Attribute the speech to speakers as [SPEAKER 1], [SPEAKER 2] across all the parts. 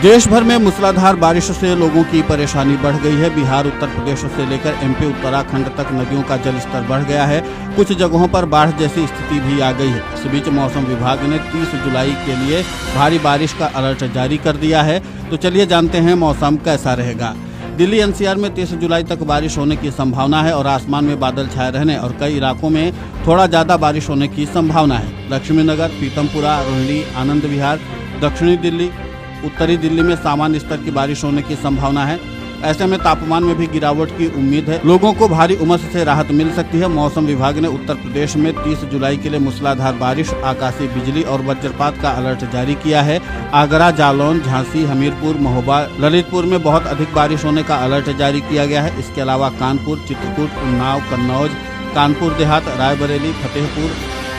[SPEAKER 1] देश भर में मूसलाधार बारिश से लोगों की परेशानी बढ़ गई है। बिहार, उत्तर प्रदेश से लेकर एमपी, उत्तराखंड तक नदियों का जलस्तर बढ़ गया है। कुछ जगहों पर बाढ़ जैसी स्थिति भी आ गई है। इस बीच मौसम विभाग ने 30 जुलाई के लिए भारी बारिश का अलर्ट जारी कर दिया है। तो चलिए जानते हैं मौसम कैसा रहेगा। दिल्ली एनसीआर में 30 जुलाई तक बारिश होने की संभावना है और आसमान में बादल छाए रहने और कई इलाकों में थोड़ा ज्यादा बारिश होने की संभावना है। लक्ष्मीनगर, पीतमपुरा, रोहिणी, आनंद विहार, दक्षिणी दिल्ली, उत्तरी दिल्ली में सामान्य स्तर की बारिश होने की संभावना है। ऐसे में तापमान में भी गिरावट की उम्मीद है। लोगों को भारी उमस से राहत मिल सकती है। मौसम विभाग ने उत्तर प्रदेश में 30 जुलाई के लिए मूसलाधार बारिश, आकाशीय बिजली और वज्रपात का अलर्ट जारी किया है। आगरा, जालौन, झांसी, हमीरपुर, महोबा, ललितपुर में बहुत अधिक बारिश होने का अलर्ट जारी किया गया है। इसके अलावा कानपुर, चित्रकूट, उन्नाव, कन्नौज, कानपुर देहात, रायबरेली, फतेहपुर,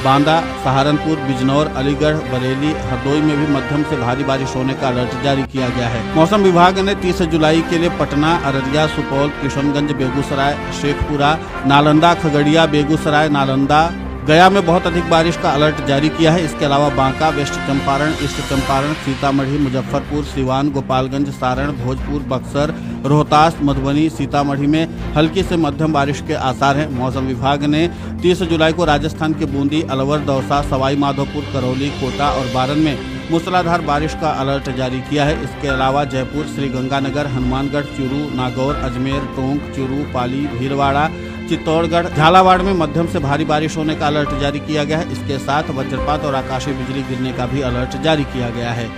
[SPEAKER 1] बांदा, सहारनपुर, बिजनौर, अलीगढ़, बरेली, हरदोई में भी मध्यम से भारी बारिश होने का अलर्ट जारी किया गया है। मौसम विभाग ने 30 जुलाई के लिए पटना, अररिया, सुपौल, किशनगंज, बेगूसराय, शेखपुरा, नालंदा, खगड़िया, बेगूसराय, नालंदा, गया में बहुत अधिक बारिश का अलर्ट जारी किया है। इसके अलावा बांका, वेस्ट चंपारण, ईस्ट चंपारण, सीतामढ़ी, मुजफ्फरपुर, सिवान, गोपालगंज, सारण, भोजपुर, बक्सर, रोहतास, मधुबनी, सीतामढ़ी में हल्की से मध्यम बारिश के आसार हैं। मौसम विभाग ने 30 जुलाई को राजस्थान के बूंदी, अलवर, दौसा, सवाई माधोपुर, करौली, कोटा और बारन में मूसलाधार बारिश का अलर्ट जारी किया है। इसके अलावा जयपुर, श्रीगंगानगर, हनुमानगढ़, चूरू, नागौर, अजमेर, टोंक, चूरू, पाली, भीलवाड़ा, चित्तौड़गढ़, झालावाड़ में मध्यम से भारी बारिश होने का अलर्ट जारी किया गया है। इसके साथ वज्रपात और आकाशीय बिजली गिरने का भी अलर्ट जारी किया गया है।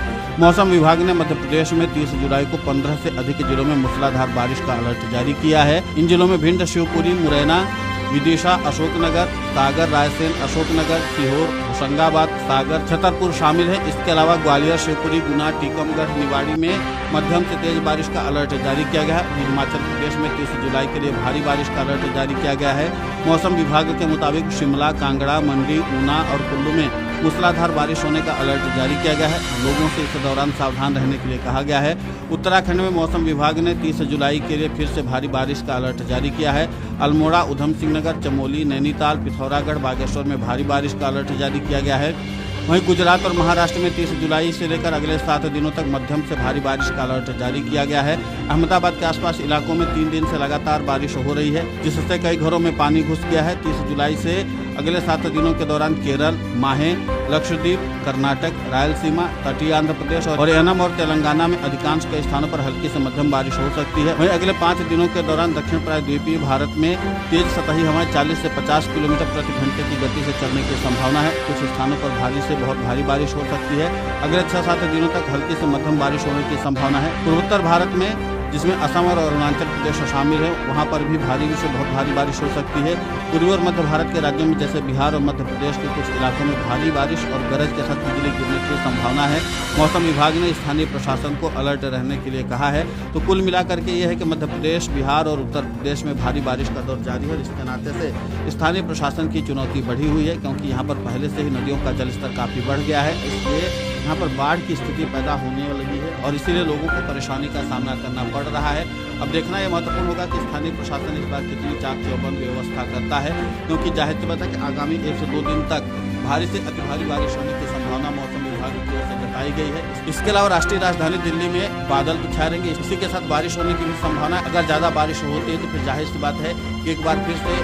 [SPEAKER 1] मौसम विभाग ने मध्य प्रदेश में 30 जुलाई को 15 से अधिक जिलों में मूसलाधार बारिश का अलर्ट जारी किया है। इन जिलों में भिंड, शिवपुरी, मुरैना, विदिशा, अशोकनगर, सागर, रायसेन, अशोकनगर, सीहोर, होशंगाबाद, सागर, छतरपुर शामिल है। इसके अलावा ग्वालियर, शिवपुरी, गुना, टीकमगढ़, निवाड़ी में मध्यम से तेज बारिश का अलर्ट जारी किया गया है। हिमाचल प्रदेश में 30 जुलाई के लिए भारी बारिश का अलर्ट जारी किया गया है। मौसम विभाग के मुताबिक शिमला, कांगड़ा, मंडी, ऊना और कुल्लू में मूसलाधार बारिश होने का अलर्ट जारी किया गया है। लोगों से इस दौरान सावधान रहने के लिए कहा गया है। उत्तराखंड में मौसम विभाग ने 30 जुलाई के लिए फिर से भारी बारिश का अलर्ट जारी किया है। अल्मोड़ा, उधम सिंह नगर, चमोली, नैनीताल, पिथौरागढ़, बागेश्वर में भारी बारिश का अलर्ट जारी किया गया है। वहीं गुजरात और महाराष्ट्र में 30 जुलाई से लेकर अगले 7 दिनों तक मध्यम से भारी बारिश का अलर्ट जारी किया गया है। अहमदाबाद के आसपास इलाकों में 3 दिन से लगातार बारिश हो रही है, जिससे कई घरों में पानी घुस गया है। 30 जुलाई से अगले 7 दिनों के दौरान केरल, माहे, लक्षद्वीप, कर्नाटक, रायलसीमा, तटीय आंध्र प्रदेश और एनम और तेलंगाना में अधिकांश कई स्थानों पर हल्की से मध्यम बारिश हो सकती है। वहीं अगले 5 दिनों के दौरान दक्षिण प्रायद्वीपीय भारत में तेज सतही हवाएं 40 से 50 किलोमीटर प्रति घंटे की गति से चलने की संभावना है। कुछ स्थानों पर भारी से बहुत भारी बारिश हो सकती है। अगले 6-7 दिनों तक हल्की से मध्यम बारिश होने की संभावना है। पूर्वोत्तर भारत में, जिसमें असम और अरुणाचल प्रदेश शामिल है, वहां पर भी भारी से बहुत भारी बारिश हो सकती है। पूर्वी और मध्य भारत के राज्यों में जैसे बिहार और मध्य प्रदेश के कुछ इलाकों में भारी बारिश और गरज के साथ बिजली गिरने की संभावना है। मौसम विभाग ने स्थानीय प्रशासन को अलर्ट रहने के लिए कहा है। तो कुल मिलाकर के ये है कि मध्य प्रदेश, बिहार और उत्तर प्रदेश में भारी बारिश का दौर जारी है। इसके नाते से स्थानीय प्रशासन की चुनौती बढ़ी हुई है, क्योंकि यहाँ पर पहले से ही नदियों का जलस्तर काफी बढ़ गया है। इसलिए यहाँ पर बाढ़ की स्थिति पैदा होने लगी है और इसीलिए लोगों को परेशानी का सामना करना पड़ रहा है। अब देखना यह महत्वपूर्ण होगा कि स्थानीय प्रशासन इस बार कितनी चाक चौबंद व्यवस्था करता है, क्योंकि जाहिर सी बात है कि आगामी 1 से 2 दिन तक भारी से अति भारी बारिश होने की संभावना मौसम विभाग की ओर से जताई गई है। इसके अलावा राष्ट्रीय राजधानी दिल्ली में बादल तो छाए रहेंगे, इसी के साथ बारिश होने की भी संभावना है। अगर ज़्यादा बारिश होती है तो फिर जाहिर सी बात है कि एक बार फिर से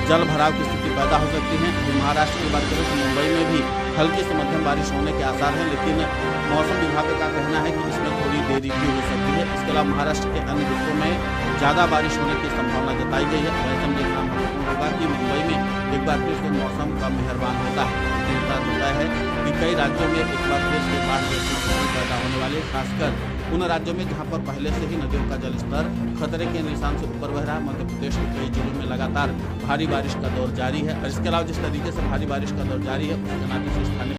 [SPEAKER 1] जल भराव की स्थिति पैदा हो सकती है। महाराष्ट्र की बात करें तो मुंबई में भी हल्की से मध्यम बारिश होने के आसार हैं, लेकिन मौसम विभाग का कहना है कि इसमें थोड़ी देरी भी हो सकती है। इसके अलावा महाराष्ट्र के अन्य हिस्सों में ज़्यादा बारिश होने की संभावना जताई गई है। ऐसा देखना महत्वपूर्ण होगा कि मुंबई में एक बार फिर से मौसम का मेहरबान होता है। चिंता होता है कि कई राज्यों में एक बार फिर से बाढ़ जैसी स्थिति पैदा होने वाली है, खासकर उन राज्यों में जहां पर पहले से ही नदियों का जलस्तर खतरे के निशान से ऊपर बह रहा है। मध्य प्रदेश के कई जिलों में लगातार भारी बारिश का दौर जारी है। और इसके अलावा जिस तरीके से भारी बारिश का दौर जारी है, उसके नाते से स्थानीय